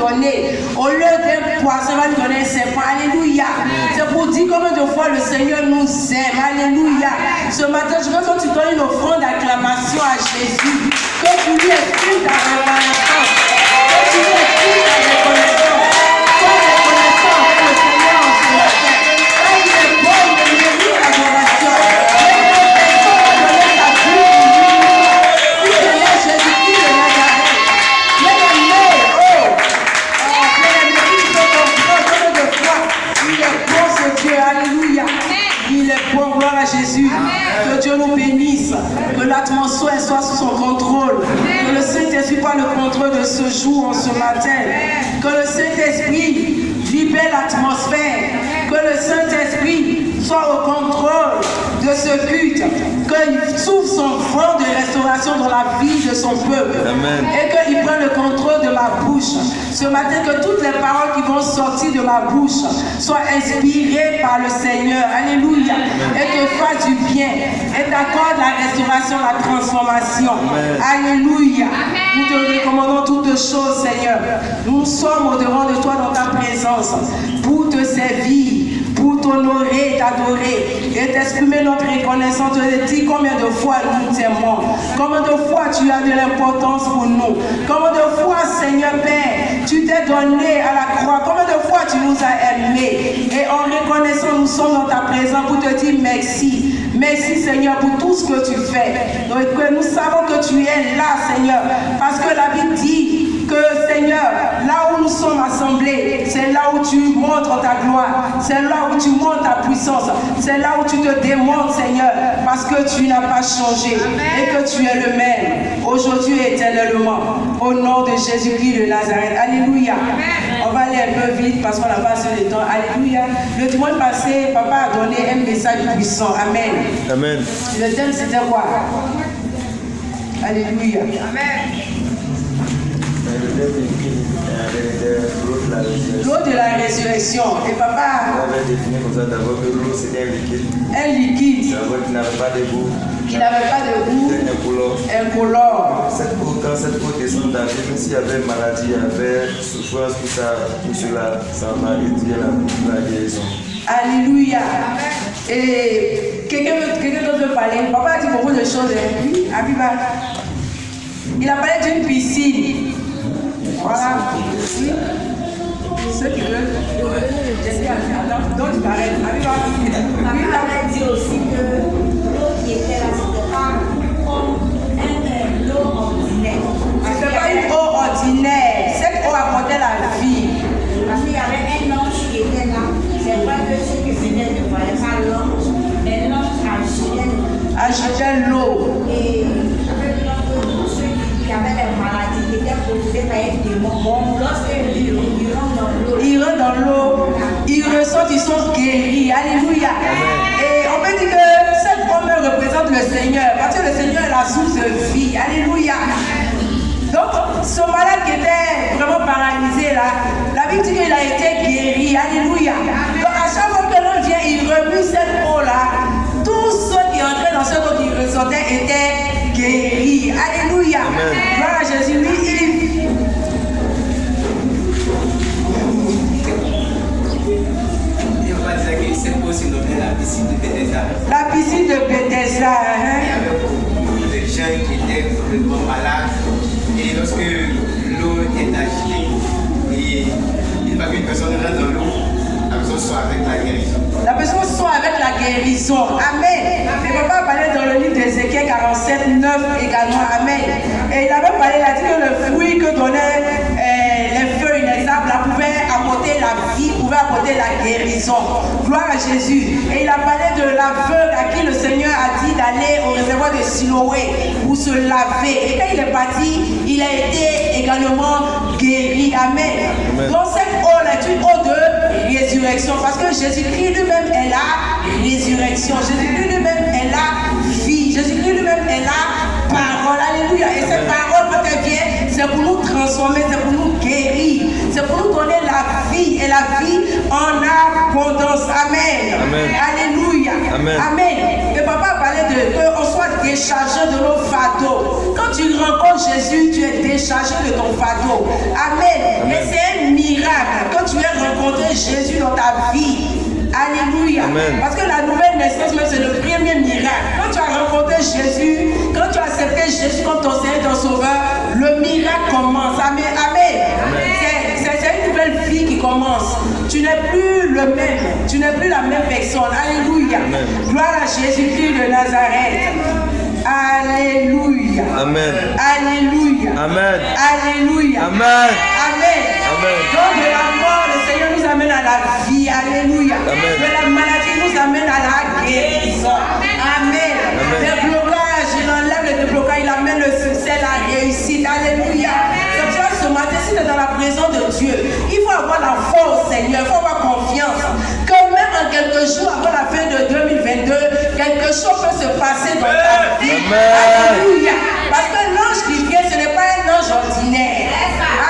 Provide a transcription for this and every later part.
donner. Au lieu d'un poisson, il va nous donner un serpent. Alléluia. C'est pour dire combien de fois le Seigneur nous aime. Alléluia. Ce matin, je veux que tu donnes une offrande d'acclamation à Jésus. Que tu lui exprimes ta reconnaissance. Que tu lui exprimes ta reconnaissance. Sois reconnaissant pour le Seigneur en ce matin. Quand il est bon, il mérite l'adoration. Alléluia. Il est bon, gloire à Jésus. Amen. Que Dieu nous bénisse. Amen. Que l'atmosphère soit sous son contrôle. Amen. Que le Saint-Esprit prenne le contrôle de ce jour, en ce matin. Amen. Que le Saint-Esprit libère l'atmosphère. Que le Saint-Esprit soit au contrôle de ce culte. Qu'il souffle son vent de restauration dans la vie de son peuple. Amen. Et qu'il prenne le contrôle de ma bouche. Ce matin, que toutes les paroles qui vont sortir de ma bouche soient inspirées par le Seigneur. Alléluia. Amen. Et que fasse du bien. Et t'accorde la restauration, la transformation. Amen. Alléluia. Amen. Nous te recommandons toutes choses, Seigneur. Nous sommes au-devant de toi dans ta présence pour te servir, pour t'honorer, t'adorer et t'exprimer notre reconnaissance, te dire combien de fois nous t'aimons, combien de fois tu as de l'importance pour nous, combien de fois, Seigneur Père, tu t'es donné à la croix, combien de fois tu nous as aimés. Et en reconnaissant, nous sommes dans ta présence pour te dire merci. Merci, Seigneur, pour tout ce que tu fais. Donc, nous savons que tu es là, Seigneur, parce que la Bible dit que, Seigneur, là où nous sommes assemblés, c'est là où tu montres ta gloire, c'est là où tu montres ta puissance, c'est là où tu te démontres, Seigneur, parce que tu n'as pas changé. Amen. Et que tu es le même, aujourd'hui et éternellement, au nom de Jésus-Christ de Nazareth. Alléluia. Amen. On va aller un peu vite parce qu'on n'a pas assez de temps. Alléluia. Le dimanche passé, papa a donné un message puissant. Amen. Amen. Le thème, c'était quoi? Alléluia. Amen. L'eau de la résurrection. Et papa avait défini comme ça d'abord que l'eau c'était un liquide. Un liquide. Qui n'avait pas de goût. Qui n'avait pas de goût. Incolore. Quand cette eau descend dans la vie, même s'il y avait maladie, il y avait souffrance, tout ça, tout cela, ça va étudier la guérison. Alléluia. Et quelqu'un d'autre veut parler. Papa a dit beaucoup de choses. Oui, Abiba. Il a parlé d'une piscine. Voilà. Oui. Ceux qui veulent. Donc, tu t'arrêtes. Papa a dit aussi que l'eau qui était là, c'était pas comme l'eau ordinaire. C'était pas une eau ordinaire. Cette eau apportait la vie. Parce qu'il y avait un ange qui était là. C'est vrai que ceux qui venaient ne voyaient pas l'ange, mais l'ange agitait l'eau. Et avec l'ange, ceux qui avaient des maladies qui étaient possédées par un démon, lorsqu'ils rentrent dans l'eau, ils ressortent, ils sont guéris. Alléluia. Et on peut dire que cette eau représente le Seigneur, parce que le Seigneur est la source de vie. Alléluia. Donc, ce malade qui était vraiment paralysé là, la Bible dit qu'il a été guéri. Alléluia. Donc, à chaque fois que l'on vient, il remue cette eau là. Tous ceux qui entraient dans cette eau qui ressortaient étaient guéris. Alléluia. Gloire à Jésus. Lui, cette eau se nommait la piscine de Bethesda. La piscine de Bethesda. Il y avait beaucoup de gens qui étaient complètement malades. Et lorsque l'eau est agitée, et il va qu'une personne rentre dans l'eau, la personne soit avec la guérison. La personne soit avec la guérison. Amen. Et papa parlait dans le livre d'Ézéchiel 47, 9 également. Amen. Et il avait parlé, il a dit que le fruit que donnaient les feuilles, les arbres, là, pouvait apporter la vie, pouvait apporter la guérison. Gloire à Jésus. Et il a parlé de l'aveugle à qui le Seigneur a dit d'aller au réservoir de Siloé pour se laver. Et quand il est parti, il a été également guéri. Amen. Donc cette eau là est une eau de résurrection parce que Jésus-Christ lui-même est la résurrection. Jésus-Christ lui-même est la vie. Jésus-Christ lui-même est la parole. Alléluia. Et cette parole, quand elle vient, c'est pour nous transformer, c'est pour nous guérir, c'est pour nous donner la vie et la vie en abondance. Amen. Amen. Alléluia. Amen. Amen. Et papa parlait de qu'on soit déchargé de nos fardeaux. Quand tu rencontres Jésus, tu es déchargé de ton fardeau. Amen. Amen. Et c'est un Alléluia. Parce que la nouvelle naissance, même, c'est le premier miracle. Quand tu as rencontré Jésus, quand tu as accepté Jésus comme ton Seigneur et ton Sauveur, le miracle commence. Amen. Amen. C'est une nouvelle vie qui commence. Tu n'es plus le même. Tu n'es plus la même personne. Alléluia. Gloire à Jésus-Christ de Nazareth. Alléluia. Amen. Alléluia. Amen. Alléluia. Amen. Amen. Donc de la mort, le Seigneur nous amène à la vie. Alléluia. Amen. De la maladie nous amène à la guérison. Amen. Le blocage, il enlève le déblocage, il amène le succès, la réussite. Alléluia. C'est pour ça que ce matin, si tu es dans la présence de Dieu, il faut avoir la foi au Seigneur, il faut avoir confiance que même en quelques jours avant la fin de 2022, quelque chose peut se passer dans ta vie. Alléluia. Parce que l'ange qui vient, ce n'est pas un ange ordinaire.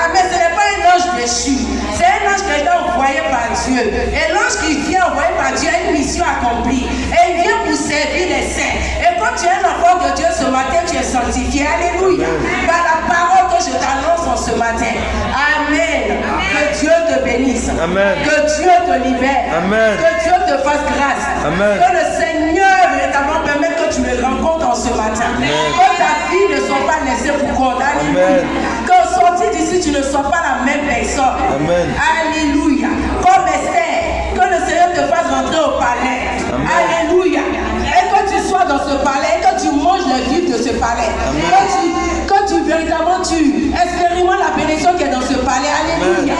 Amen. Ce n'est pas un ange déchu. C'est un ange qui est envoyé par Dieu. Et l'ange qui vient envoyé par Dieu a une mission accomplie. Et il vient pour servir les saints. Et quand tu es un enfant de Dieu ce matin, tu es sanctifié. Alléluia. Par la parole que je t'annonce en ce matin. Amen. Que Dieu te bénisse. Amen. Que Dieu te libère. Amen. Que Dieu te fasse grâce. Amen. Que le Seigneur véritablement permette que tu le rencontres en ce matin. Amen. Que ta vie ne soit pas laissée pour compte. Alléluia. Qu'au sortir d'ici, tu ne sois pas la même personne. Amen. Alléluia. Comme Esther, que le Seigneur te fasse rentrer au palais. Amen. Alléluia. Et que tu sois dans ce palais, et que tu manges le vivre de ce palais. Que tu véritablement tu expérimentes la bénédiction qui est dans ce palais. Alléluia.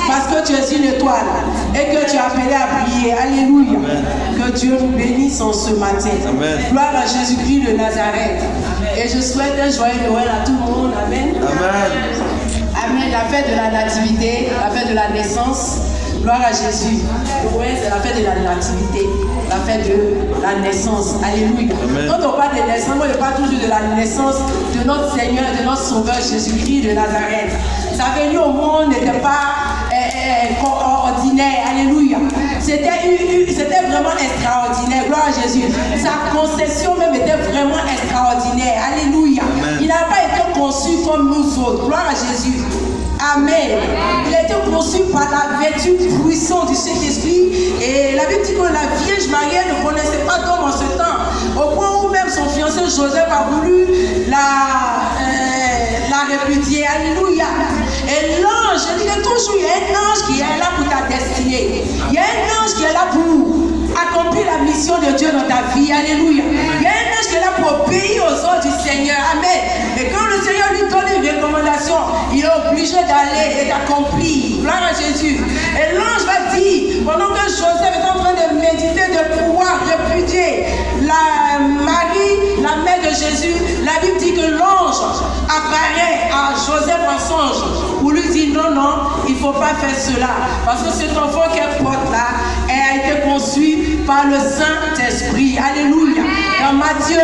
Parce que tu es une étoile et que tu es appelé à briller. Alléluia. Que Dieu nous bénisse en ce matin. Amen. Gloire à Jésus-Christ de Nazareth. Et je souhaite un joyeux Noël à tout le monde. Amen. Amen. Amen. La fête de la nativité, la fête de la naissance. Gloire à Jésus. Noël, c'est la fête de la nativité, la fête de la naissance. Alléluia. Amen. Quand on parle de naissance, moi je parle toujours de la naissance de notre Seigneur, de notre Sauveur Jésus-Christ de Nazareth. Sa venue au monde n'était pas ordinaire. Alléluia. C'était vraiment extraordinaire. Gloire à Jésus. Sa conception même était vraiment extraordinaire. Alléluia. Amen. Il n'a pas été conçu comme nous autres. Gloire à Jésus. Amen. Il a été conçu par la vertu puissante du Saint-Esprit. Et la Bible dit que la Vierge Marie ne connaissait pas d'homme en ce temps. Au point où même son fiancé Joseph a voulu la répudier. Alléluia. Et l'ange, je dis que toujours, il y a un ange qui est là pour ta destinée. Il y a un ange qui est là pour accomplir la mission de Dieu dans ta vie. Alléluia. Il y a un ange qui est là pour obéir aux ordres du Seigneur. Amen. Et quand le Seigneur lui donne une recommandation, il est obligé d'aller et d'accomplir. Gloire à Jésus. Et l'ange va dire, pendant que Joseph est en train de méditer, de pouvoir répudier la Marie, la mère de Jésus, la Bible dit que l'ange apparaît à Joseph en songe pour lui dire non, il ne faut pas faire cela. Parce que cet enfant qu'elle porte là, elle a été conçue par le Saint-Esprit. Alléluia. Dans Matthieu,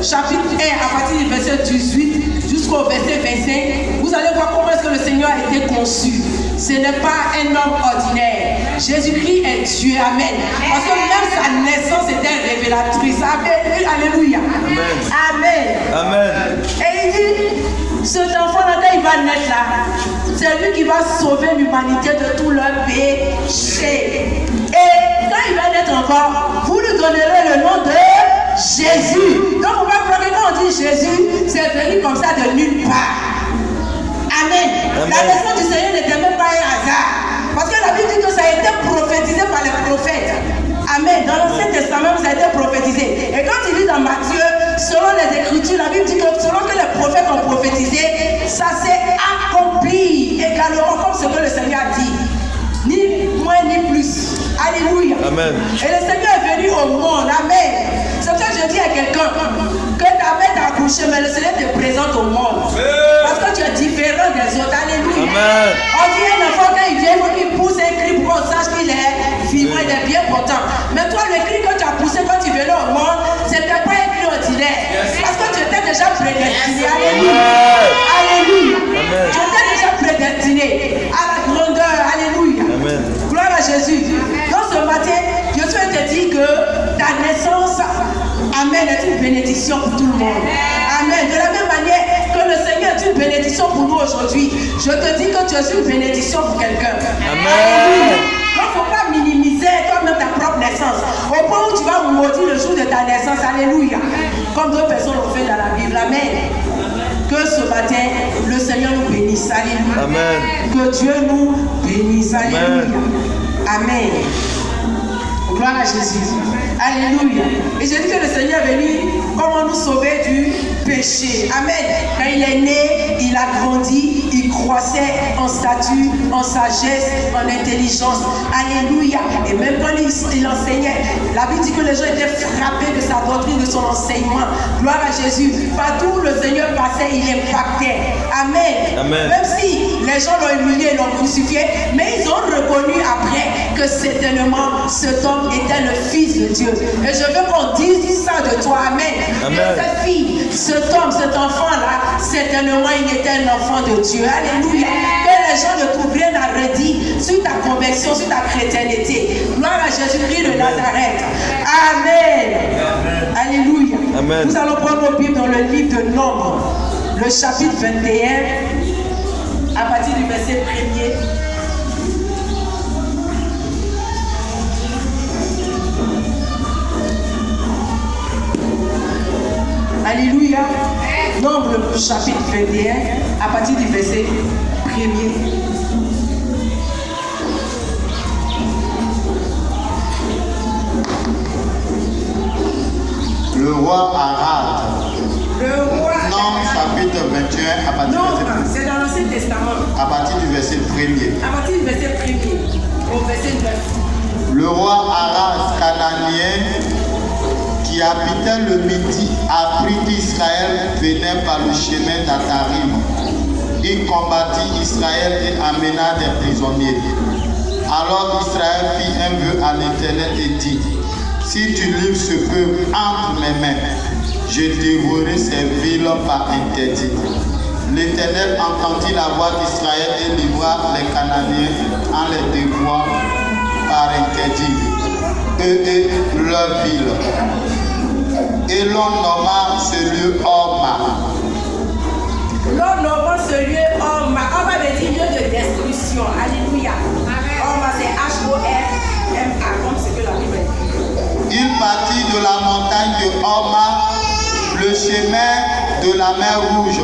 chapitre 1, à partir du verset 18 jusqu'au verset 25, vous allez voir comment est-ce que le Seigneur a été conçu. Ce n'est pas un homme ordinaire. Jésus-Christ est Dieu. Amen. Parce que même sa naissance était révélatrice. Amen. Alléluia. Amen. Amen. Et il dit, cet enfant-là, quand il va naître là, c'est lui qui va sauver l'humanité de tout leur péché. Et quand il va naître encore, vous lui donnerez le nom de Jésus. Donc, on va croire que quand on dit Jésus, c'est venu comme ça de nulle part. Amen. La naissance du Seigneur n'était même pas un hasard. Parce que la Bible dit que ça a été prophétisé par les prophètes. Amen. Dans l'Ancien Testament, ça a été prophétisé. Et quand il lit dans Matthieu, selon les Écritures, la Bible dit que selon que les prophètes ont prophétisé, ça s'est accompli également comme ce que le Seigneur a dit. Ni moins ni plus. Alléluia. Amen. Et le Seigneur est venu au monde. Amen. C'est pour ça que je dis à quelqu'un que ta mère t'a accouché, mais le Seigneur te présente au monde. Parce que tu es différent des autres. Alléluia. Amen. On dit un enfant quand il vient, il faut qu'il pousse un cri pour qu'on sache qu'il est vivant, il est bien portant. Mais toi, le cri que tu as poussé quand tu venais au monde, ce n'était pas un cri ordinaire. Parce que tu étais déjà prédestiné. Alléluia. Alléluia. Tu étais déjà prédestiné à la grandeur. Alléluia. Amen. Gloire à Jésus. Donc ce matin, je souhaite te dire que ta naissance, amen, est une bénédiction pour tout le monde. Amen. De la même manière que le Seigneur est une bénédiction pour nous aujourd'hui, je te dis que tu es une bénédiction pour quelqu'un. Amen. Donc il ne faut pas minimiser toi-même ta propre naissance. point où tu vas maudire le jour de ta naissance. Alléluia. Comme d'autres personnes l'ont fait dans la Bible. Amen. Que ce matin, le Seigneur nous bénisse. Alléluia. Amen. Que Dieu nous bénisse. Alléluia. Amen. Gloire à Jésus. Alléluia. Et je dis que le Seigneur est venu comment nous sauver du péché. Amen. Quand il est né, il a grandi, il croissait en statut, en sagesse, en intelligence. Alléluia. Et même quand il enseignait, la Bible dit que les gens étaient frappés de sa doctrine, de son enseignement. Gloire à Jésus. Partout où le Seigneur passait, il impactait. Amen. Amen. Même si les gens l'ont humilié, l'ont crucifié, mais ils ont reconnu après que certainement cet homme était le Fils de Dieu. Et je veux qu'on dise ça de toi. Amen. Amen. Et cette fille, cet homme, cet enfant-là, certainement il était un enfant de Dieu. Alléluia. Que les gens ne trouvent rien à redire sur ta conversion, sur ta chrétienté. Gloire à Jésus-Christ de Nazareth. Amen. Amen. Alléluia. Amen. Nous allons prendre nos Bibles dans le livre de Nombres, le chapitre 21, à partir du verset 1er. Alléluia. Nombre chapitre 21, à partir du verset 1er. Le roi Arad. Le roi. Non, chapitre 21, à partir, Non, c'est dans l'Ancien Testament. à partir du verset 1er. À partir du verset 1er au verset 9. Le roi Arad cananéen qui habitait le Midi apprit qu'Israël venait par le chemin d'Atarim. Il combattit Israël et amena des prisonniers. Alors Israël fit un vœu à l'Éternel et dit: si tu livres ce peuple entre mes mains, je dévorerai ces villes par interdit. L'Éternel entendit la voix d'Israël et livra les Cananéens en les dévorant par interdit, eux et leur ville. Et l'on nomma ce lieu Horma. L'on nomme ce lieu Horma. Horma veut dire lieu de destruction. Alléluia. Horma c'est H-O-R-M-A, comme ce que la Bible dit. Il partit de la montagne de Horma, le chemin de la mer Rouge,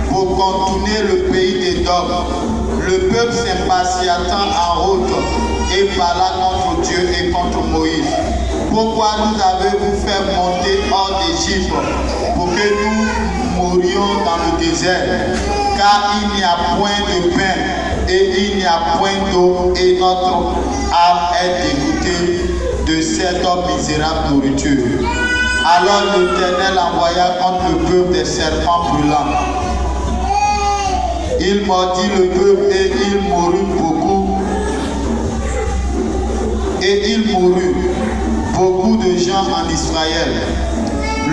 pour contourner le pays d'Édom. Le peuple s'impatientant en route et parla contre Dieu et contre Moïse. Pourquoi nous avez-vous fait monter hors d'Égypte pour que nous mourions dans le désert? Car il n'y a point de pain et il n'y a point d'eau et notre âme est dégoûtée de cette misérable nourriture. Alors l'Éternel envoya contre le peuple des serpents brûlants. Il mordit le peuple et il mourut beaucoup. Et il mourut beaucoup de gens en Israël.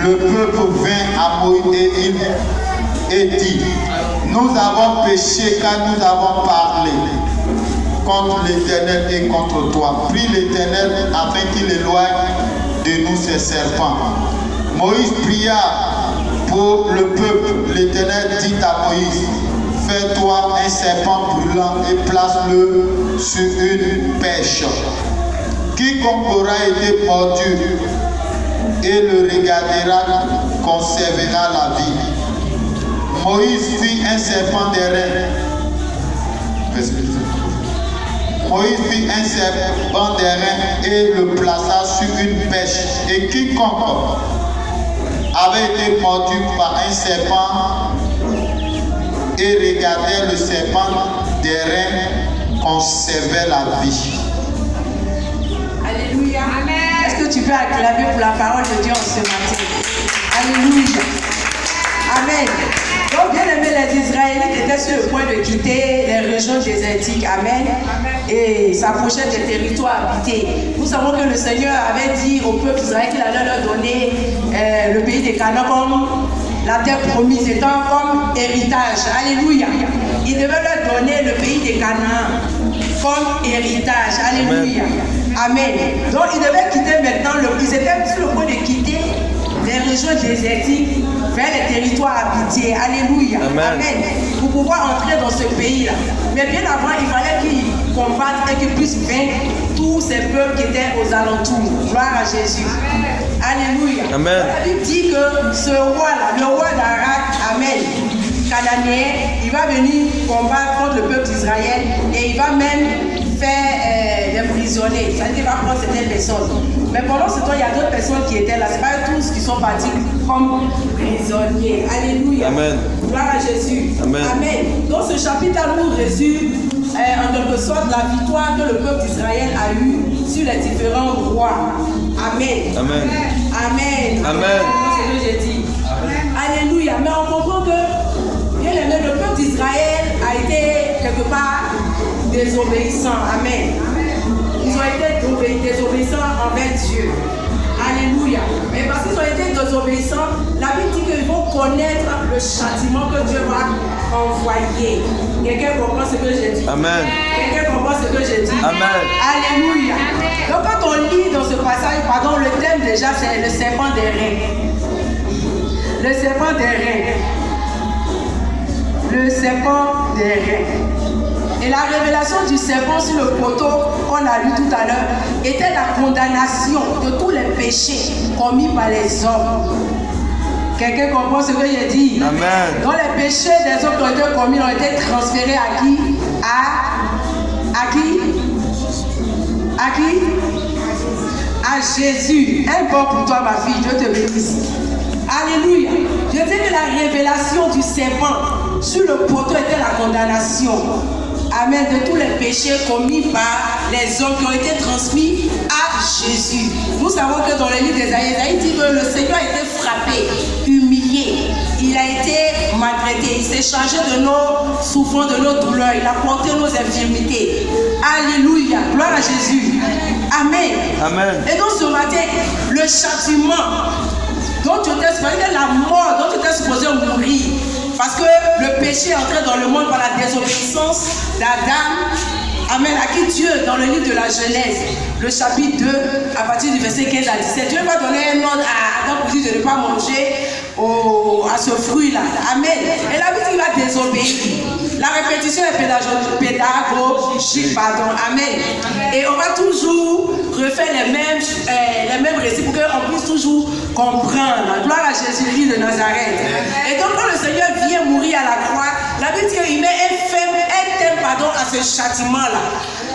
Le peuple vint à Moïse et dit: nous avons péché car nous avons parlé contre l'Éternel et contre toi. Prie l'Éternel afin qu'il éloigne de nous ces serpents. Moïse pria pour le peuple. L'Éternel dit à Moïse: fais-toi un serpent brûlant et place-le sur une pêche. Quiconque aura été mordu et le regardera conservera la vie. Moïse fit un serpent d'airain. Moïse fit un serpent d'airain et le plaça sur une pêche. Et quiconque avait été mordu par un serpent et regardait le serpent d'airain conservait la vie. Alléluia. Amen. Est-ce que tu peux acclamer pour la parole de Dieu en ce matin? Alléluia. Amen. Donc, bien aimé, les Israélites étaient sur le point de quitter les régions désertiques. Amen. Et s'approchaient des territoires habités. Nous savons que le Seigneur avait dit au peuple d'Israël qu'il allait leur donner le pays des Canaan comme la terre promise, étant comme héritage. Alléluia. Il devait leur donner le pays des Canaan comme héritage. Alléluia. Amen. Donc, ils devaient quitter maintenant, ils étaient sur le point de quitter les régions désertiques vers les territoires habités. Alléluia. Amen. Amen. Pour pouvoir entrer dans ce pays-là. Mais bien avant, il fallait qu'ils combattent et qu'ils puissent vaincre tous ces peuples qui étaient aux alentours. Gloire à Jésus. Alléluia. Amen. La Bible dit que ce roi-là, le roi d'Arak, Amen, cananéen, il va venir combattre contre le peuple d'Israël et il va même faire des prisonniers. C'est-à-dire qu'il va prendre certaines personnes. Mais pendant ce temps, il y a d'autres personnes qui étaient là. Ce n'est pas tous qui sont partis comme prisonniers. Alléluia. Amen. Gloire à Jésus. Amen. Amen. Donc ce chapitre nous résume en quelque sorte la victoire que le peuple d'Israël a eue sur les différents rois. Amen. Amen. Amen. Amen. C'est ce que j'ai dit. Alléluia. Mais on comprend que, bien aimé, le peuple d'Israël a été quelque part désobéissant. Amen. Ils ont été désobéissants envers Dieu. Alléluia. Mais parce qu'ils ont été désobéissants, la Bible dit qu'ils vont connaître le châtiment que Dieu va envoyer. Quelqu'un comprend ce que j'ai dit? Amen. Quelqu'un comprend ce que j'ai dit? Amen. Alléluia. Donc quand on lit dans ce passage, pardon, le thème déjà c'est le serpent des reins. Le serpent des reins. Le serpent des reins. Et la révélation du serpent sur le poteau qu'on a lu tout à l'heure était la condamnation de tous les péchés commis par les hommes. Quelqu'un comprend ce que j'ai dit? Amen. Donc les péchés des hommes qui ont été commis ont été transférés à qui? À qui? À qui? À Jésus. Un bon pour toi, ma fille. Dieu te bénisse. Alléluia. Je dis que la révélation du serpent sur le poteau était la condamnation. Amen. De tous les péchés commis par les hommes qui ont été transmis à Jésus. Nous savons que dans le livre d'Ésaïe, Ésaïe dit que le Seigneur a été frappé, humilié. Il a été maltraité. Il s'est chargé de nos souffrances, de nos douleurs. Il a porté nos infirmités. Alléluia. Gloire à Jésus. Amen. Amen. Et donc ce matin, le châtiment dont tu étais supposé, la mort dont tu étais supposé mourir. Parce que le péché est entré dans le monde par la désobéissance d'Adam. Amen. À qui Dieu, dans le livre de la Genèse, le chapitre 2, à partir du verset 15 à 17, Dieu va donner un ordre à Adam pour dire de ne pas manger à ce fruit-là. Amen. Et la Bible, il va désobéir. La répétition est pédagogique, pardon. Amen. Et on va toujours refaire les mêmes récits pour qu'on puisse toujours comprendre. Gloire à Jésus-Christ de Nazareth. Et donc, quand le Seigneur vient mourir à la croix, la Bible dit qu'il met un thème à ce châtiment-là.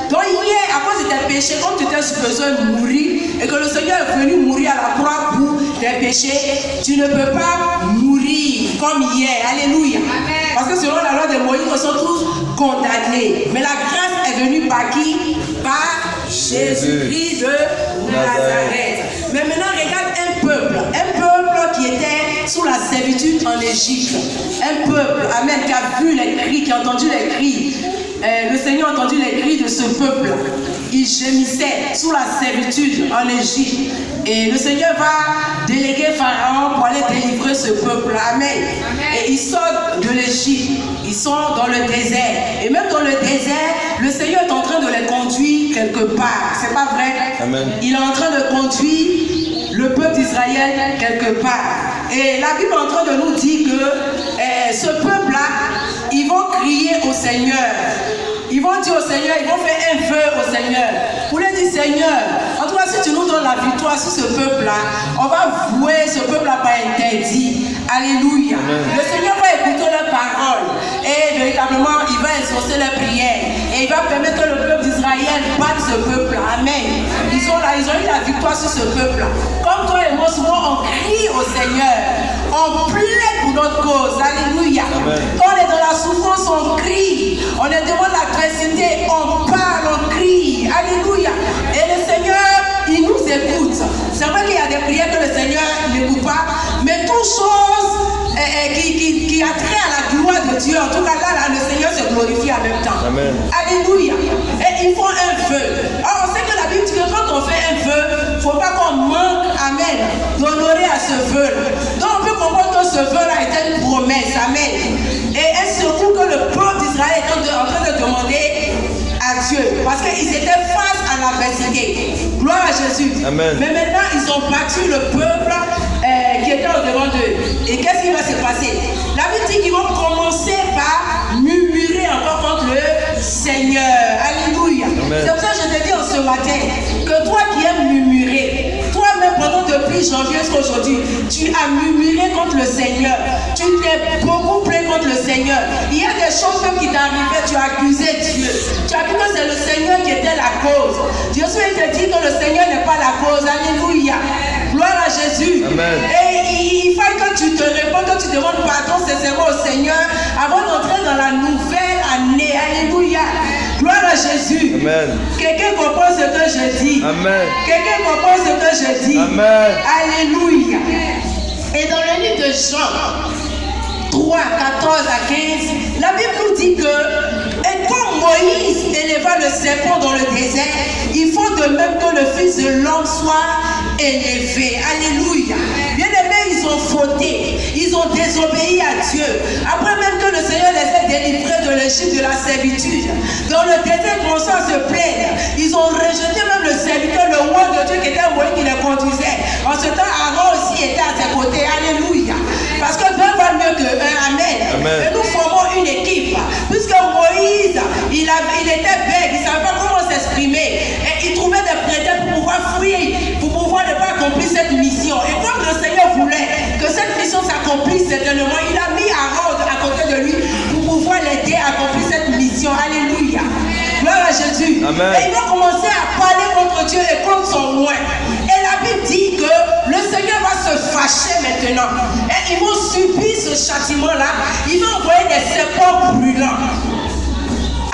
Donc, hier, à cause de tes péchés, quand tu étais supposé mourir et que le Seigneur est venu mourir à la croix pour tes péchés, tu ne peux pas mourir comme hier. Alléluia. Parce que selon la loi de Moïse, nous sommes tous condamnés. Mais la grâce est venue par qui? Par Jésus-Christ de Nazareth. Mais maintenant, regarde un peuple qui était sous la servitude en Égypte. Un peuple, amen, qui a vu les cris, qui a entendu les cris. Le Seigneur a entendu les cris de ce peuple. Il gémissait sous la servitude en Égypte. Et le Seigneur va déléguer Pharaon pour aller délivrer ce peuple. Amen. Et ils sortent de l'Égypte. Ils sont dans le désert. Et même dans le désert, le Seigneur est en train de les conduire quelque part. C'est pas vrai? Amen. Il est en train de conduire le peuple d'Israël quelque part. Et la Bible est en train de nous dire que ce peuple-là, ils vont crier au Seigneur. Ils vont dire au Seigneur, ils vont faire un vœu au Seigneur. Pour lui dire, Seigneur, en tout cas, si tu nous donnes la victoire sur ce peuple-là, on va vouer ce peuple-là par interdit. Alléluia. Amen. Le Seigneur va écouter leurs paroles. Et véritablement, il va exaucer leurs prières. Et il va permettre que le peuple d'Israël batte ce peuple-là. Amen. Ils sont là, ils ont eu la victoire sur ce peuple-là. Comme toi et moi, souvent, on crie au Seigneur. On plaide pour notre cause. Alléluia. Amen. Quand on est dans la souffrance, on crie. On est devant l'adversité, on parle, on crie. Alléluia. Et le Seigneur, il nous écoute. C'est vrai qu'il y a des prières que le Seigneur n'écoute pas, mais toute chose qui a trait à la gloire de Dieu, en tout cas là, le Seigneur se glorifie en même temps. Amen. Alléluia. Et ils font un vœu. Alors on sait que la Bible dit que quand on fait un vœu, il ne faut pas qu'on manque, amen, d'honorer à ce vœu. Donc on peut comprendre que ce vœu-là était une promesse. Amen. Et est surtout que le peuple d'Israël est en train de demander à Dieu, parce qu'ils étaient face à l'adversité. Gloire à Jésus. Amen. Mais maintenant, ils ont battu le peuple qui était au-devant d'eux. Et qu'est-ce qui va se passer? La Bible dit qu'ils vont commencer par murmurer encore contre le Seigneur. Alléluia. C'est pour ça que je te dis en ce ce matin que toi qui aimes murmurer, toi-même pendant depuis janvier jusqu'à aujourd'hui, tu as murmuré contre le Seigneur. Tu t'es beaucoup plaint contre le Seigneur. Il y a des choses même qui t'arrivaient, tu as accusé Dieu. Tu as dit que c'est le Seigneur qui était la cause. Dieu souhaite te dire que le Seigneur n'est pas la cause. Alléluia. Gloire à Jésus. Amen. Et il faut que tu te répondes, que tu demandes pardon sincèrement au Seigneur avant d'entrer dans la nouvelle année. Alléluia. Gloire à Jésus. Amen. Quelqu'un comprend ce que je dis. Amen. Quelqu'un comprend ce que je dis. Amen. Alléluia. Et dans le livre de Jean 3, 14 à 15, la Bible nous dit que et quand Moïse éleva le serpent dans le désert, il faut de même que le Fils de l'homme soit élevé. Alléluia. Bien aimés, ils ont fauté. Ils ont désobéi à Dieu. Après même que le Seigneur les a délivrés de l'Égypte, de la servitude, dans le désert, commençant à se plaindre. Ils ont rejeté même le serviteur, le roi de Dieu qui était Moïse qui les conduisait. En ce temps, Aaron aussi était à ses côtés. Alléluia. Parce que Dieu va mieux que un. Amen. Amen. Et nous formons une équipe. Puisque Moïse, il était bête, il ne savait pas comment s'exprimer. Et il trouvait des prétextes pour pouvoir fuir, pour pouvoir ne pas accomplir cette mission. Et comme le Seigneur voulait que cette mission s'accomplisse certainement, il a mis Aaron à côté de lui pour pouvoir l'aider à accomplir cette mission. Alléluia. Gloire à Jésus. Amen. Et il va commencer à parler contre Dieu et contre son loin. Et la Bible dit que le Seigneur va se fâcher maintenant. Et ils vont subir ce châtiment-là. Il va envoyer des serpents brûlants.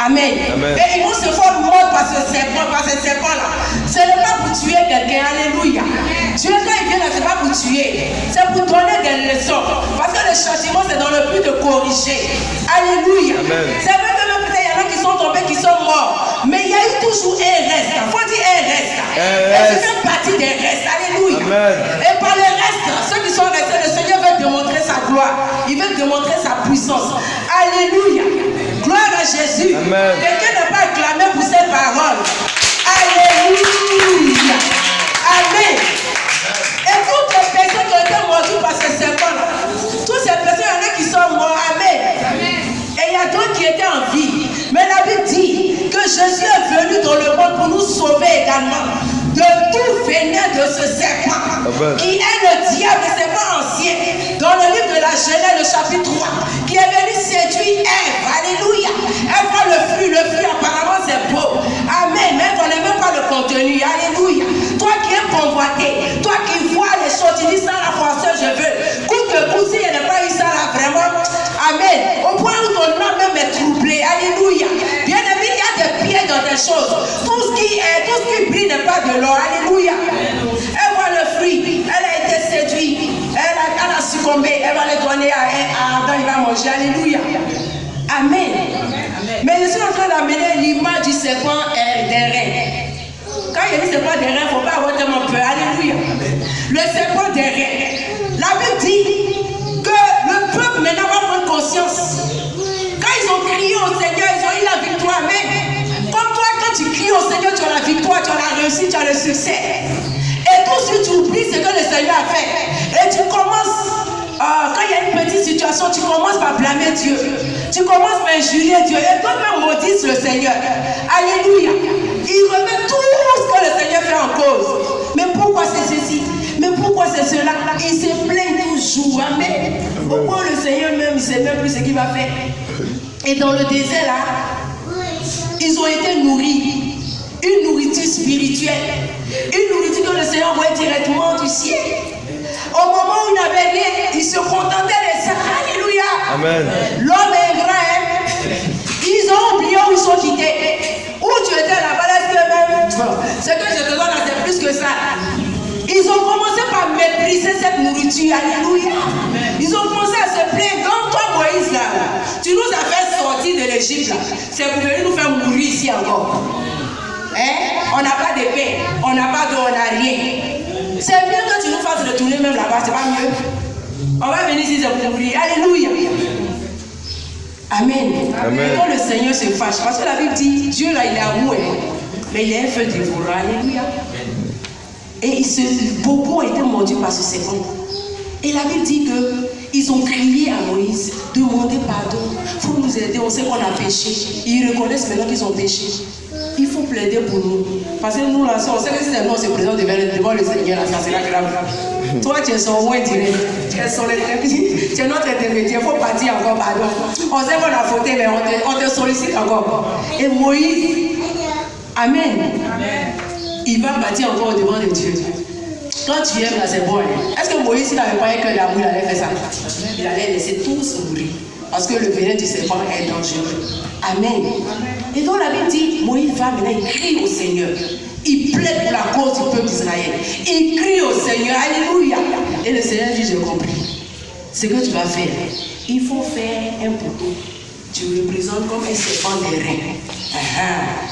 Amen. Amen. Et ils vont se faire mordre par ce serpent-là. Ce n'est pas pour tuer quelqu'un. Alléluia. Dieu, quand il vient là, ce n'est pas pour tuer. C'est pour donner des leçons. Parce que le châtiment, c'est dans le but de corriger. Alléluia. Amen. C'est vrai que même peut-être il y en a qui sont tombés, qui sont morts. Mais il y a eu toujours un reste. Il faut dire un reste. Et c'est fait partie des restes. Alléluia. Amen. Et par les restes, ceux qui sont restés, le Seigneur veut démontrer sa gloire. Il veut démontrer sa puissance. Alléluia. Gloire à Jésus. Amen. Quelqu'un n'a pas acclamé pour cette parole. Alléluia. Amen. Et toutes les personnes qui ont été mordues par ces serpents-là, toutes ces personnes, il y en a qui sont morts. Amen. Et il y a d'autres qui étaient en vie. Mais la Bible dit que Jésus est venu dans le monde pour nous sauver également de tout venin de ce serpent. Amen. Qui est le diable, le serpent ancien. Dans le livre de la Genèse, le chapitre 3, qui est venu séduire Ève. Alléluia. Elle voit le fruit apparemment c'est beau. Amen. Mais on n'aime même pas le contenu. Alléluia. Toi qui es convoité, toi qui vois les choses, tu dis ça la foi, je veux. Coûte que coûte, s'il n'y a pas eu ça là, vraiment. Amen. Au point où ton âme même est troublée. Alléluia. Bien aimé, il y a des pieds dans des choses. Tout ce qui brille n'est pas de l'or. Alléluia. Elle voit le fruit. Elle a été séduite. Elle a succombé. Elle va le donner à Adam. Il va manger. Alléluia. Amen. Mais je suis en train d'amener l'image du serpent des reins. Quand il y a dit serpent des reins, il ne faut pas avoir tellement peur. Alléluia. Le serpent des reins. La Bible dit que le peuple maintenant va prendre conscience. Quand ils ont crié au Seigneur, ils ont eu la victoire. Mais comme toi, quand tu cries au Seigneur, tu as la victoire, tu as la réussite, tu as le succès. Et tout ce que tu oublies, c'est que le Seigneur a fait. Et tu commences, quand il y a une petite situation, tu commences par blâmer Dieu. Tu commences par injurier Dieu. Et toi-même maudissent le Seigneur. Alléluia. Il remet tout ce que le Seigneur fait en cause. Mais pourquoi c'est ceci? Mais pourquoi c'est cela? Il se plaint toujours. Amen. Pourquoi le Seigneur même, il ne sait même plus ce qu'il va faire? Et dans le désert là, ils ont été nourris. Une nourriture spirituelle. Une nourriture que le Seigneur envoyait directement du ciel. Au moment où il n'avait rien, il se contentait de ça. Alléluia. Amen. L'homme est grand. Hein? Ils ont oublié où ils sont quittés. Où tu étais là-bas, est-ce que même ce que je te donne là, c'est plus que ça. Ils ont commencé par mépriser cette nourriture. Alléluia. Ils ont commencé à se plaindre. Donc toi, Moïse, là, tu nous as fait sortir de l'Égypte. C'est pour venir nous faire mourir ici encore. Hein? On n'a pas de paix. On n'a pas d'eau, on n'a rien. C'est bien que tu nous fasses retourner même là-bas. C'est pas mieux. On va venir ici, c'est pour mourir. Alléluia. Amen. Amen. Et quand le Seigneur se fâche, parce que la Bible dit, Dieu là, il est amour, mais il est un feu dévorant. Alléluia. Et beaucoup ont été mordus par ce serpent. Et la Bible dit qu'ils ont crié à Moïse, demandez pardon, il faut nous aider, on sait qu'on a péché. Ils reconnaissent maintenant qu'ils ont péché. Il faut plaider pour nous. Parce que nous, là, on sait que si nous, on se présente devant le Seigneur, là, ça sera grave. Toi, tu es son moins direct. Tu es notre intermédiaire. Il faut partir encore, pardon. On sait qu'on a fauté, mais on te sollicite encore. Et Moïse, Amen. Il va bâtir encore devant de Dieu. Quand tu aimes là, c'est bon. Est-ce que Moïse, s'il n'avait pas un cœur d'amour, il allait faire ça? Il allait laisser tous mourir. Parce que le venin du serpent est dangereux. Amen. Et donc la Bible dit, Moïse va maintenant, il crie au Seigneur. Il plaide pour la cause du peuple d'Israël. Il crie au Seigneur. Alléluia. Et le Seigneur dit, j'ai compris. Ce que tu vas faire, il faut faire un poteau. Tu représentes comme un serpent d'airain.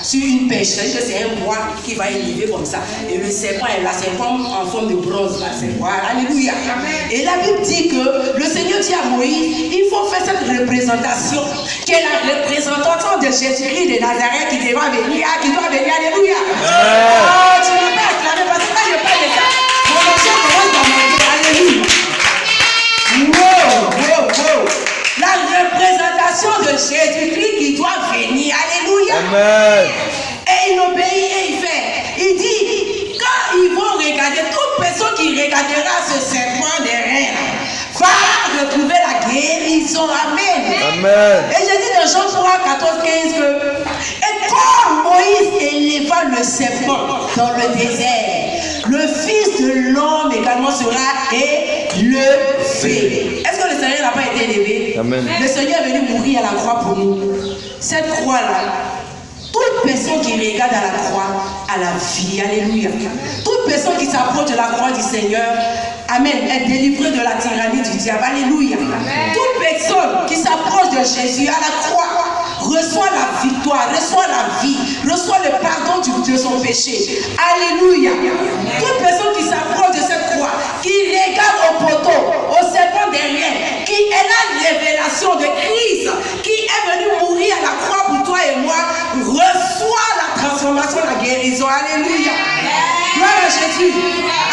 Sur une pêche, c'est-à-dire que c'est un bois qui va élever comme ça. Et le serpent est là, c'est comme en forme de bronze. Là, alléluia. Et la Bible dit que le Seigneur dit à Moïse, il faut faire cette représentation, qui est la représentation de Jésus-Christ de Nazareth qui doit venir. Alléluia. Tu ne peux pas acclamer parce que quand je parle de ça, mon ancien commence à monter. Alléluia. Wow. La représentation de Jésus-Christ qui doit venir. Alléluia. Amen. Et il obéit et il fait. Il dit, quand ils vont regarder, toute personne qui regardera ce serpent d'airain va retrouver la guérison. Amen. Amen. Et j'ai dit dans Jean 3, 14, 15 que, et quand Moïse éleva le serpent dans le désert, le Fils de l'homme également sera élevé. Est-ce que le Seigneur n'a pas été élevé? Amen. Le Seigneur est venu mourir à la croix pour nous. Cette croix-là, toute personne qui regarde à la croix a la vie. Alléluia. Toute personne qui s'approche de la croix du Seigneur, amen, est délivrée de la tyrannie du diable. Alléluia. Toute personne qui s'approche de Jésus à la croix reçoit la victoire, reçoit la vie, reçoit le pardon de son péché. Alléluia. Toute personne qui s'approche de cette croix, qui regarde au poteau, au serpent derrière, qui est la révélation de Christ, qui est venu mourir à la croix pour toi et moi, reçoit la transformation, la guérison. Alléluia. Gloire à Jésus.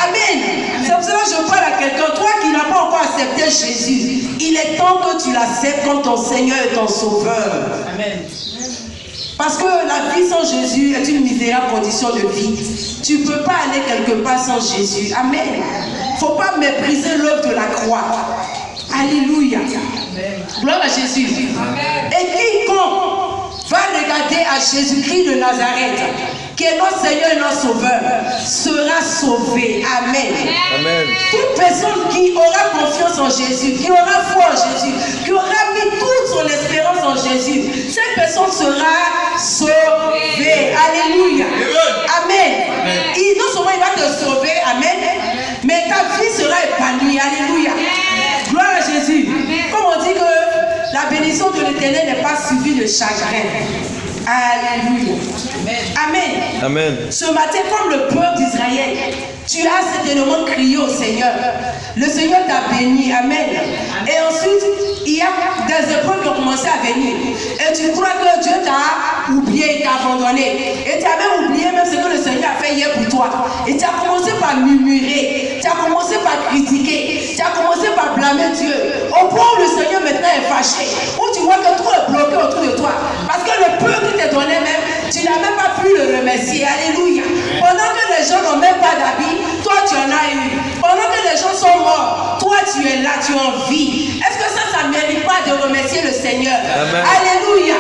Amen. C'est pour cela que je parle à quelqu'un, toi qui n'as pas encore accepté Jésus, il est temps que tu l'acceptes comme ton Seigneur et ton Sauveur. Amen. Parce que la vie sans Jésus est une misérable condition de vie. Tu ne peux pas aller quelque part sans Jésus. Amen. Il ne faut pas mépriser l'œuvre de la croix. Alléluia. Gloire à Jésus. Amen. Et quiconque va regarder à Jésus-Christ de Nazareth, qui est notre Seigneur et notre Sauveur, sera sauvé. Amen. Amen. Toute personne qui aura confiance en Jésus, qui aura foi en Jésus, qui aura mis toute son espérance en Jésus, cette personne sera sauvée. Alléluia. Amen. Et non seulement il va te sauver, amen, mais ta vie sera épanouie. Alléluia. Gloire à Jésus. Comme on dit que la bénédiction de l'Éternel n'est pas suivie de chagrin. Alléluia. Amen. Amen. Ce matin, comme le peuple d'Israël, tu as certainement crié au Seigneur. Le Seigneur t'a béni. Amen. Et ensuite, il y a des épreuves qui ont commencé à venir. Et tu crois que Dieu t'a oublié, il t'a abandonné. Et tu as même oublié même ce que le Seigneur a fait hier pour toi. Et tu as commencé par murmurer. Tu as commencé par critiquer. Tu as commencé par blâmer Dieu. Au point où le Seigneur maintenant est fâché. Où tu vois que tout est bloqué autour de toi. Parce que le peuple qui t'a donné même, tu n'as même pas pu le remercier. Alléluia. Pendant que les gens n'ont même pas d'habits, toi tu en as eu. Pendant que les gens sont morts, toi tu es là, tu en vis. Est-ce que ça ne mérite pas de remercier le Seigneur? Amen. Alléluia.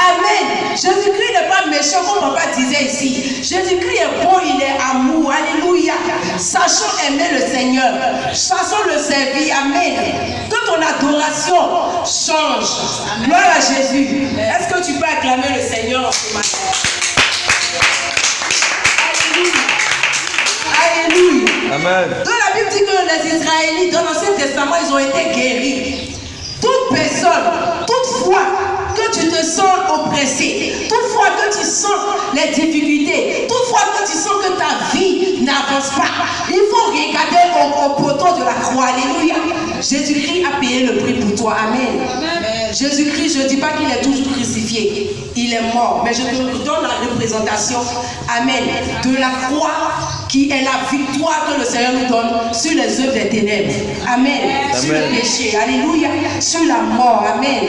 Amen. Jésus-Christ n'est pas méchant comme papa disait ici. Jésus-Christ est bon, il est amour. Alléluia. Sachons aimer le Seigneur. Sachons le servir. Amen. Que ton adoration change. Gloire à Jésus. Est-ce que tu peux acclamer le Seigneur ce matin? Alléluia. Amen. Donc la Bible dit que les Israélites dans l'Ancien Testament, ils ont été guéris. Toute personne, toutefois que tu te sens oppressé, toutefois que tu sens les difficultés, toutefois que tu sens que ta vie n'avance pas, il faut regarder au poteau de la croix. Alléluia. Jésus-Christ a payé le prix pour toi. Amen. Jésus-Christ, je ne dis pas qu'il est toujours crucifié. Il est mort. Mais je te donne la représentation, amen, de la croix qui est la victoire que le Seigneur nous donne sur les œuvres des ténèbres. Amen. Sur le péché. Alléluia. Sur la mort. Amen.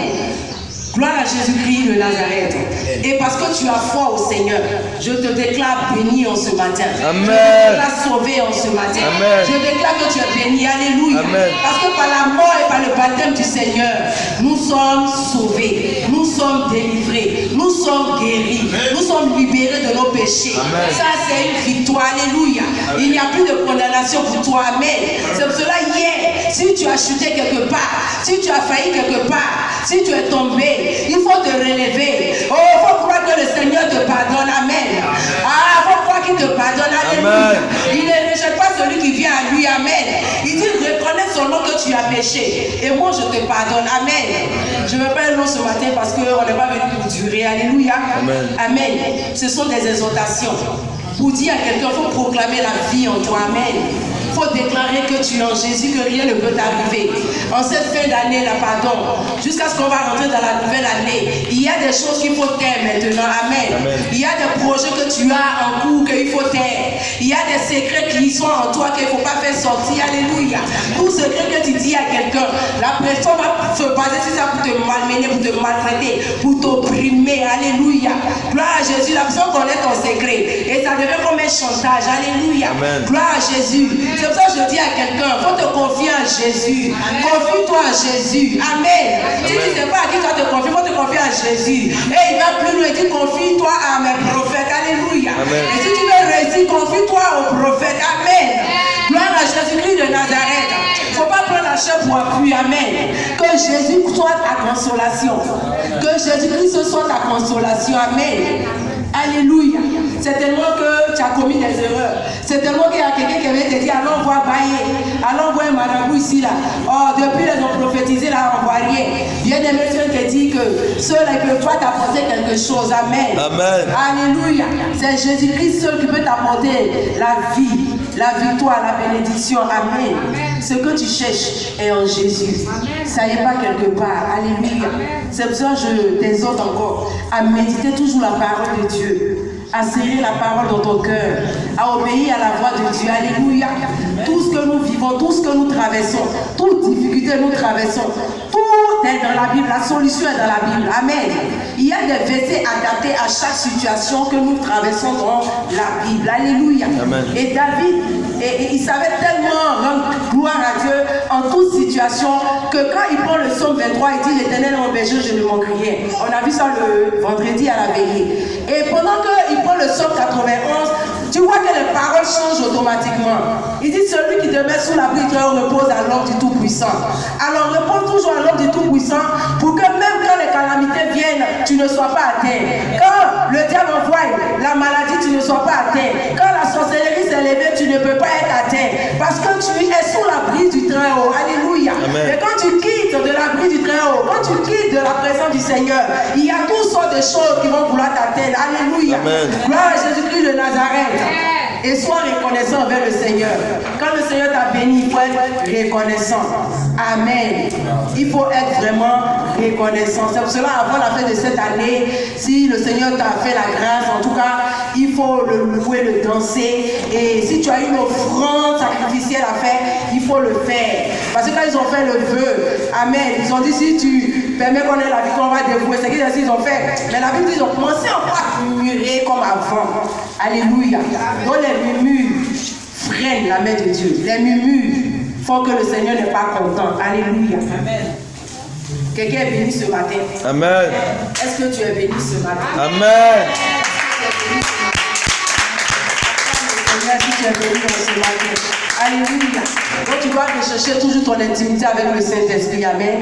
Gloire à Jésus-Christ de Nazareth. Et parce que tu as foi au Seigneur, je te déclare béni en ce matin. Amen. Je te déclare sauvé en ce matin. Amen. Je déclare que tu es béni. Alléluia. Amen. Parce que par la mort et par le baptême du Seigneur, nous sommes sauvés. Nous sommes délivrés. Nous sommes guéris. Nous sommes libérés de nos péchés. Amen. Ça, c'est une victoire. Alléluia. Il n'y a plus de condamnation pour toi. Amen. C'est pour cela, hier, si tu as chuté quelque part, si tu as failli quelque part, si tu es tombé, il faut te relever. Oh, il faut croire que le Seigneur te pardonne. Amen. Ah, il faut croire qu'il te pardonne. Alléluia. Il ne rejette pas celui qui vient à lui. Amen. Il dit, reconnais son nom que tu as péché. Et moi, je te pardonne. Amen. Je ne veux pas un nom ce matin parce qu'on n'est pas venu pour durer. Alléluia. Amen. Amen. Ce sont des exhortations. Pour dire à quelqu'un, il faut proclamer la vie en toi. Amen. Il faut déclarer que tu es en Jésus, que rien ne peut t'arriver. En cette fin d'année, là, pardon, jusqu'à ce qu'on va rentrer dans la nouvelle année, il y a des choses qu'il faut taire maintenant. Amen. Amen. Il y a des projets que tu as en cours qu'il faut taire. Il y a des secrets qui sont en toi qu'il ne faut pas faire sortir. Alléluia. Tout secret que tu dis à quelqu'un, la personne va se baser sur ça pour te malmener, pour te maltraiter, pour t'opprimer. Alléluia. Gloire à Jésus. La personne connaît ton secret. Et ça devient comme un chantage. Alléluia. Amen. Gloire à Jésus. C'est pour ça que je dis à quelqu'un, il faut te confier en Jésus. Confie-toi en Jésus. Amen. Si tu ne sais pas à qui tu vas te confier, il faut te confier en Jésus. Et il va plus loin, il dit confie-toi à mes prophètes. Alléluia. Amen. Et si tu veux réussir, confie-toi aux prophètes. Amen. Gloire à Jésus-Christ de Nazareth. Il ne faut pas prendre la chair pour appui. Amen. Que Jésus soit ta consolation. Que Jésus-Christ soit ta consolation. Amen. Alléluia. C'est tellement que tu as commis des erreurs. C'est tellement qu'il y a quelqu'un qui vient te dire allons voir Baye, allons voir un marabout ici là. Oh, depuis ils ont prophétisé là, on ne voit rien. Bien-aimé, Dieu te dit que ceux-là ne peuvent pas t'apporter quelque chose. Amen. Amen. Alléluia. C'est Jésus-Christ seul qui peut t'apporter la vie, la victoire, la bénédiction. Amen. Ce que tu cherches est en Jésus. Ça n'est pas quelque part. Alléluia. C'est pour ça que je t'exhorte encore à méditer toujours la parole de Dieu, à serrer la parole dans ton cœur, à obéir à la voix de Dieu. Alléluia. Tout ce que nous vivons, tout ce que nous traversons, toute difficulté que nous traversons, tout est dans la Bible. La solution est dans la Bible. Amen. Il y a des versets adaptés à chaque situation que nous traversons dans la Bible. Alléluia. Amen. Et David, il savait tellement rendre gloire à Dieu en toute situation que quand il prend le psaume 23, il dit l'Éternel est mon berger, je ne manque rien. On a vu ça le vendredi à la veillée. Et pendant qu'il prend le psaume 91, tu vois que les paroles changent automatiquement. Il dit celui qui te met sous l'abri du Très-Haut repose à l'ombre du Tout-Puissant. Alors repose toujours à l'ombre du Tout-Puissant pour que même quand les calamités viennent, tu ne sois pas atteint. Quand le diable envoie la maladie, tu ne sois pas atteint. Quand la sorcellerie s'est levée, tu ne peux pas être atteint. Parce que tu es sous l'abri du Très-Haut. Alléluia. Amen. Et quand tu quittes de l'abri du Très-Haut, quand tu quittes de la présence du Seigneur, il y a toutes sortes de choses qui vont vouloir t'atteindre. Alléluia. Amen. Gloire à Jésus-Christ de Nazareth. Et sois reconnaissant envers le Seigneur. Quand le Seigneur t'a béni, il faut être reconnaissant. Amen. Il faut être vraiment reconnaissant. C'est pour cela, avant la fin de cette année, si le Seigneur t'a fait la grâce, en tout cas, il faut le louer, le danser. Et si tu as une offrande sacrificielle à faire, il faut le faire. Parce que quand ils ont fait le vœu, Amen, ils ont dit si tu permets qu'on ait la vie, qu'on va dévouer. C'est qu'ils ont fait. Mais la Bible dit qu'ils ont commencé encore à murmurer comme avant. Alléluia. Donc les murmures freinent la main de Dieu. Les murmures font que le Seigneur n'est pas content. Alléluia. Amen. Quelqu'un est béni ce matin. Amen. Est-ce que tu es béni ce matin? Amen. Si tu es béni ce matin. Alléluia. Donc tu dois rechercher toujours ton intimité avec le Saint-Esprit. Amen.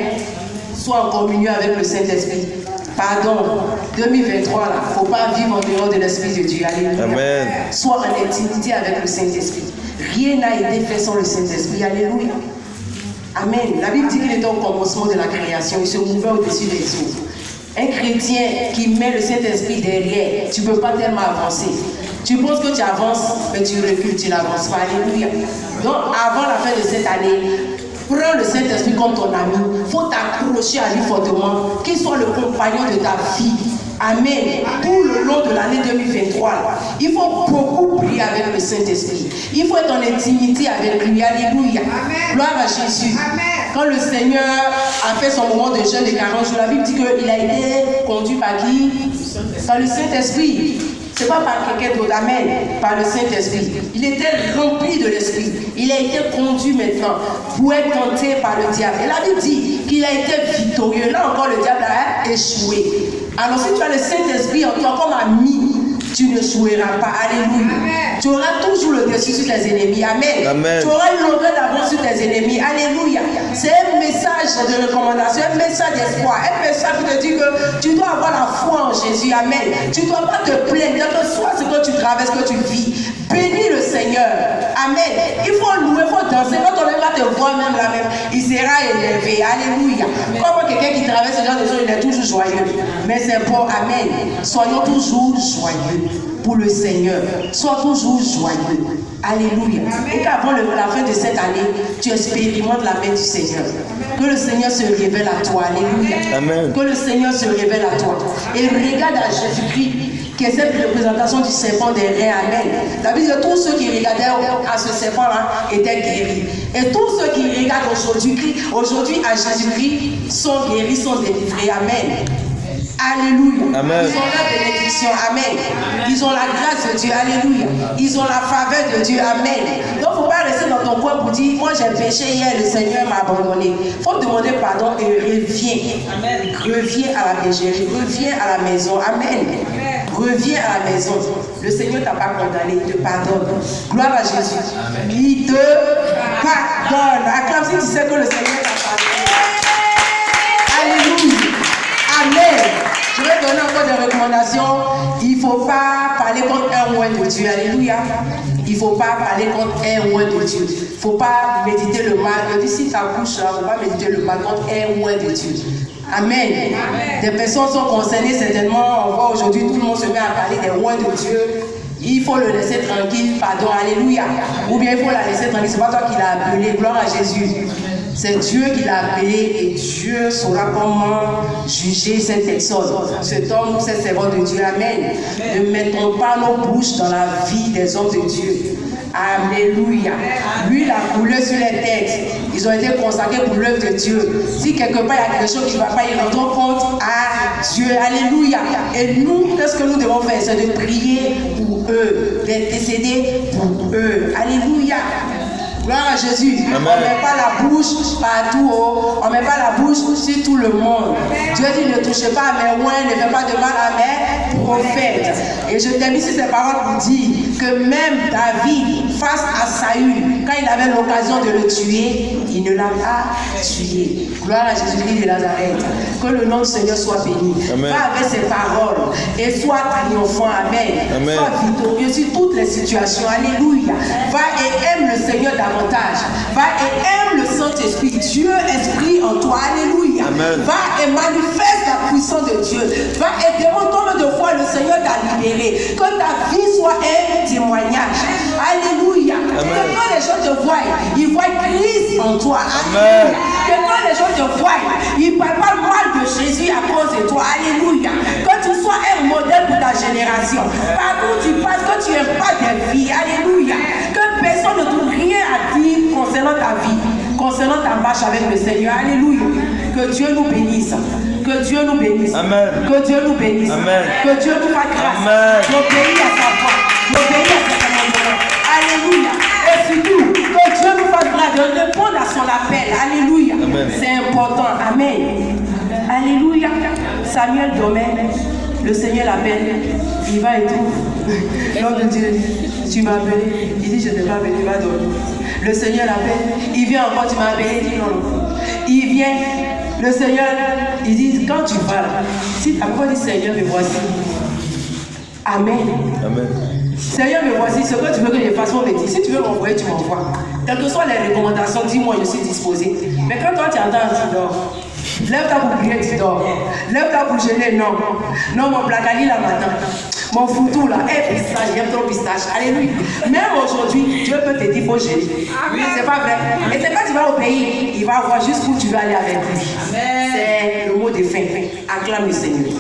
Sois en communion avec le Saint-Esprit. Pardon, 2023, il ne faut pas vivre en dehors de l'Esprit de Dieu. Alléluia. Amen. Sois en intimité avec le Saint-Esprit. Rien n'a été fait sans le Saint-Esprit. Alléluia. Amen. La Bible dit qu'il était au commencement de la création. Il se mouvait au-dessus des eaux. Un chrétien qui met le Saint-Esprit derrière, tu ne peux pas tellement avancer. Tu penses que tu avances, mais tu recules, tu n'avances pas. Alléluia. Donc, avant la fin de cette année, prends le Saint-Esprit comme ton ami. Il faut t'accrocher à lui fortement. Qu'il soit le compagnon de ta vie. Amen. Tout le long de l'année 2023, il faut beaucoup prier avec le Saint-Esprit. Il faut être en intimité avec lui. Alléluia. Amen. Gloire à Jésus. Amen. Quand le Seigneur a fait son moment de jeûne de 40 jours, la Bible dit qu'il a été conduit par qui? Par le Saint-Esprit. Ce n'est pas par quelqu'un d'autre, amen, par le Saint-Esprit. Il était rempli de l'Esprit. Il a été conduit maintenant pour être tenté par le diable. Et la Bible dit qu'il a été victorieux. Là encore, le diable a échoué. Alors si tu as le Saint-Esprit en toi comme ami, tu ne joueras pas. Alléluia. Amen. Tu auras toujours le dessus sur tes ennemis. Amen. Amen. Tu auras une longueur d'avance sur tes ennemis. Alléluia. C'est un message de recommandation, un message d'espoir, un message qui te dit que tu dois avoir la foi en Jésus. Amen. Tu ne dois pas te plaindre, quel que soit ce que tu traverses, que tu vis. Bénis le Seigneur. Amen. Il faut louer, il faut danser. Quand on va te voir même là même, il sera élevé. Alléluia. Comme quelqu'un qui traverse ce genre de choses, il est toujours joyeux. Mais c'est bon. Amen. Soyons toujours joyeux pour le Seigneur. Sois toujours joyeux. Alléluia. Et qu'avant la fin de cette année, tu expérimentes la main du Seigneur. Que le Seigneur se révèle à toi. Alléluia. Amen. Que le Seigneur se révèle à toi. Et regarde à Jésus-Christ, qui est cette représentation du serpent des reins. Amen. La Bible dit que tous ceux qui regardaient à ce serpent-là étaient guéris. Et tous ceux qui regardent aujourd'hui à Jésus-Christ sont guéris, sont délivrés. Amen. Alléluia. Amen. Ils ont la bénédiction. Amen. Ils ont la grâce de Dieu. Alléluia. Ils ont la faveur de Dieu. Amen. Donc, il ne faut pas rester dans ton coin pour dire, moi j'ai péché hier, le Seigneur m'a abandonné. Il faut demander pardon et reviens. Amen. Reviens à la bergerie. Reviens à la maison. Amen. Reviens à la maison. Le Seigneur ne t'a pas condamné. Il te pardonne. Gloire à Jésus. Amen. Il te pardonne. Acclame si tu sais que le Seigneur t'a pardonné. Alléluia. Amen. Je vais donner encore des recommandations. Il ne faut pas parler contre un loin de Dieu. Alléluia. Il ne faut pas parler contre un loin de Dieu. Il ne faut pas méditer le mal. Je dis, si ta bouche là, il ne faut pas méditer le mal contre un loin de Dieu. Amen. Amen. Des personnes sont concernées certainement. On voit aujourd'hui tout le monde se met à parler des loin de Dieu. Il faut le laisser tranquille. Pardon. Alléluia. Ou bien il faut la laisser tranquille. Ce n'est pas toi qui l'as appelé. Gloire à Jésus. C'est Dieu qui l'a appelé et Dieu saura comment juger cette personne. Cet homme ou cette servante de Dieu. Amen. Ne mettons pas nos bouches dans la vie des hommes de Dieu. Alléluia. Lui, il a coulé sur les têtes. Ils ont été consacrés pour l'œuvre de Dieu. Si quelque part il y a quelque chose qui ne va pas, ils rendront compte à Dieu. Alléluia. Et nous, qu'est-ce que nous devons faire? C'est de prier pour eux, d'intercéder pour eux. Alléluia. Gloire à Jésus. Amen. On ne met pas la bouche partout. On ne met pas la bouche sur tout le monde. Dieu dit, ne touchez pas à mes oins, ne faites pas de mal à mes prophètes. Et je t'ai mis sur ces paroles pour dire que même David, face à Saül, quand il avait l'occasion de le tuer, il ne l'a pas tué. Gloire à Jésus-Christ de Nazareth. Que le nom du Seigneur soit béni. Amen. Va avec ses paroles et sois triomphant. Amen. Amen. Sois victorieux sur toutes les situations. Alléluia. Va et aime le Seigneur davantage. Va et aime le Saint-Esprit. Dieu esprit en toi. Alléluia. Amen. Va et manifeste la puissance de Dieu. Va et demande combien de fois le Seigneur t'a libéré. Que ta vie soit un témoignage. Alléluia. Amen. Que quand les gens te voient, ils voient Christ en toi. Amen. Que quand les gens te voient, ils ne parlent pas mal de Jésus à cause de toi. Alléluia. Que tu sois un modèle pour ta génération. Partout où tu passes, que tu n'aimes pas des vies. Alléluia. Que personne ne trouve rien à dire concernant ta vie, concernant ta marche avec le Seigneur. Alléluia. Que Dieu nous bénisse. Que Dieu nous bénisse. Amen. Que Dieu nous bénisse. Amen. Que Dieu nous fasse grâce. D'obéir à sa voix. D'obéir à sa commandement. Alléluia. Et surtout, que Dieu nous fasse grâce de répondre à son appel. Alléluia. C'est important. Amen. Alléluia. Samuel dormait. Le Seigneur l'appelle. Il va et tout. L'homme de Dieu dit, tu m'as appelé. Il dit, je ne t'ai pas appelé, il va dormir. Le Seigneur l'appelle. Il vient encore, tu m'as appelé. Il dit, non. Il vient. Le Seigneur, il dit, quand tu vas là, si tu as dit, Seigneur, me voici. Amen. Amen. Seigneur, me voici. Ce que tu veux que je fasse, on me dit. Si tu veux m'envoyer, tu m'envoies. Quelles que soient les recommandations, dis-moi, je suis disposé. Mais quand toi, tu entends, tu dors. Lève-toi pour prier, tu dors. Lève-toi pour gêner, non. Non, mon placali là matin. Mon foutou là, pistache, j'aime trop pistache. Alléluia. Même aujourd'hui, Dieu peut te dire, faut gêner. C'est pas vrai. Et c'est quand tu vas au pays, il va voir jusqu'où tu veux aller avec lui. C'est le mot de fin. Acclame le Seigneur.